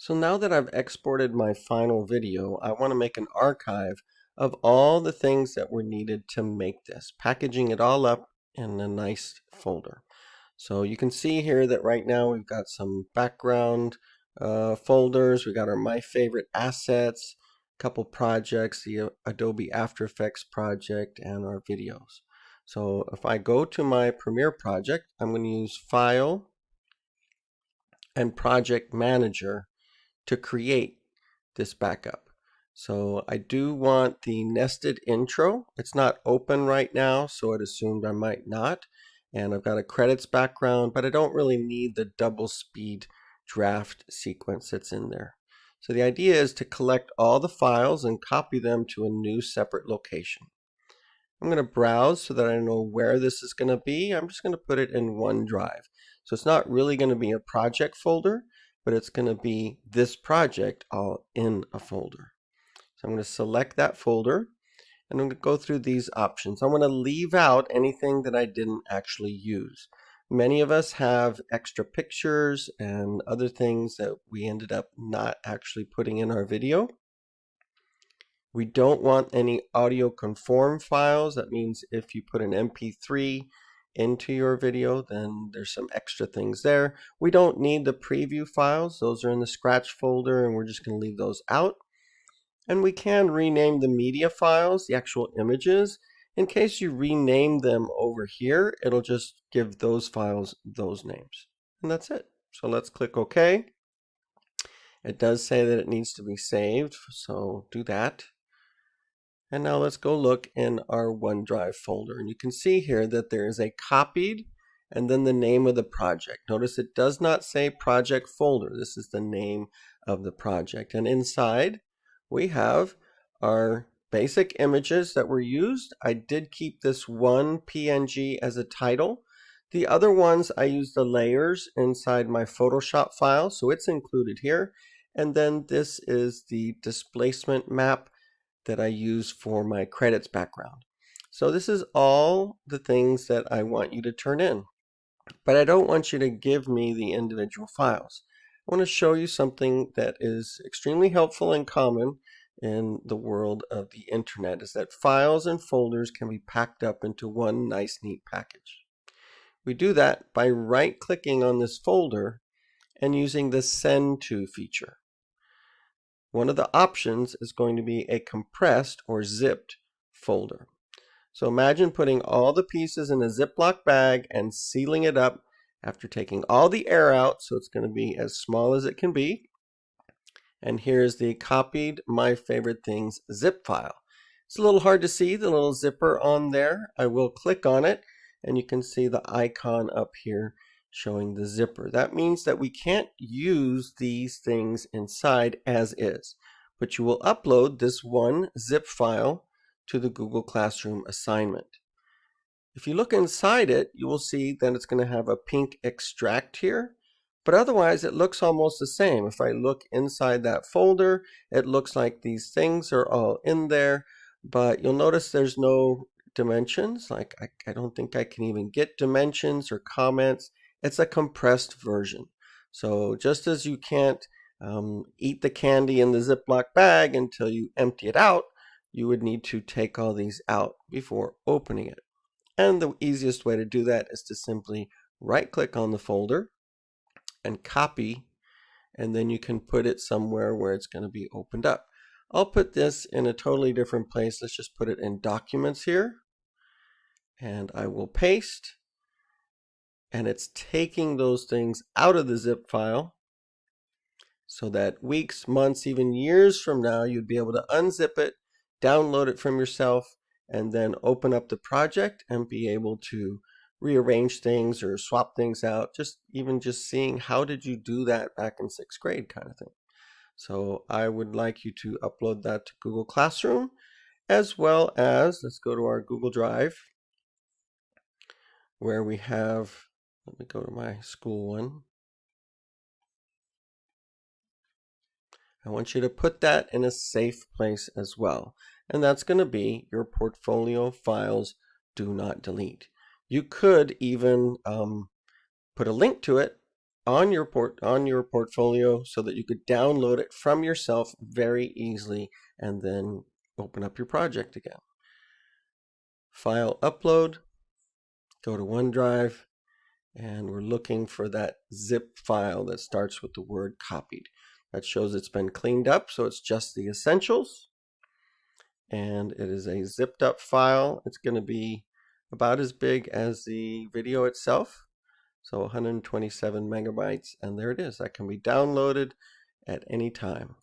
So now that I've exported my final video, I want to make an archive of all the things that were needed to make this, packaging it all up in a nice folder. So you can see here that right now we've got some background folders. We got our My Favorite Assets, a couple projects, the Adobe After Effects project, and our videos. So if I go to my Premiere project, I'm going to use File and Project Manager to create this backup. So I do want the nested intro. It's not open right now, so it assumed I might not. And I've got a credits background, but I don't really need the double speed draft sequence that's in there. So the idea is to collect all the files and copy them to a new separate location. I'm going to browse so that I know where this is going to be. I'm just going to put it in OneDrive. So it's not really going to be a project folder, but it's going to be this project all in a folder. So I'm going to select that folder and I'm going to go through these options. I want to leave out anything that I didn't actually use. Many of us have extra pictures and other things that we ended up not actually putting in our video. We don't want any audio conform files. That means if you put an MP3 into your video, then there's some extra things there. We don't need the preview files. Those are in the scratch folder and we're just going to leave those out. And we can rename the media files, the actual images. In case you rename them over here, it'll just give those files those names. And that's it. So let's click OK. It does say that it needs to be saved, so do that. And now let's go look in our OneDrive folder. And you can see here that there is a copied and then the name of the project. Notice it does not say project folder. This is the name of the project. And inside we have our basic images that were used. I did keep this one PNG as a title. The other ones I used the layers inside my Photoshop file, so it's included here. And then this is the displacement map that I use for my credits background. So this is all the things that I want you to turn in. But I don't want you to give me the individual files. I want to show you something that is extremely helpful and common in the world of the internet, is that files and folders can be packed up into one nice neat package. We do that by right-clicking on this folder and using the Send To feature. One of the options is going to be a compressed or zipped folder. So imagine putting all the pieces in a Ziploc bag and sealing it up after taking all the air out, so it's going to be as small as it can be. And here's the copied My Favorite Things zip file. It's a little hard to see the little zipper on there. I will click on it and you can see the icon up here showing the zipper. That means that we can't use these things inside as is, but you will upload this one zip file to the Google Classroom assignment. If you look inside it, you will see that it's going to have a pink extract here, but otherwise it looks almost the same. If I look inside that folder, it looks like these things are all in there, but you'll notice there's no dimensions. Like I don't think I can even get dimensions or comments. It's a compressed version. So just as you can't eat the candy in the Ziploc bag until you empty it out, you would need to take all these out before opening it. And the easiest way to do that is to simply right-click on the folder and copy, and then you can put it somewhere where it's going to be opened up. I'll put this in a totally different place. Let's just put it in Documents here, and I will paste, and it's taking those things out of the zip file so that weeks, months, even years from now, you'd be able to unzip it, download it from yourself, and then open up the project and be able to rearrange things or swap things out, just seeing how did you do that back in 6th grade kind of thing. So I would like you to upload that to Google Classroom, as well as, let's go to our Google Drive, where we have, let me go to my school one. I want you to put that in a safe place as well. And that's going to be your portfolio files do not delete. You could even put a link to it on your portfolio so that you could download it from yourself very easily and then open up your project again. File upload, go to OneDrive, and we're looking for that zip file that starts with the word copied. That shows it's been cleaned up, so it's just the essentials. And it is a zipped up file. It's going to be about as big as the video itself. So 127 megabytes, and there it is. That can be downloaded at any time.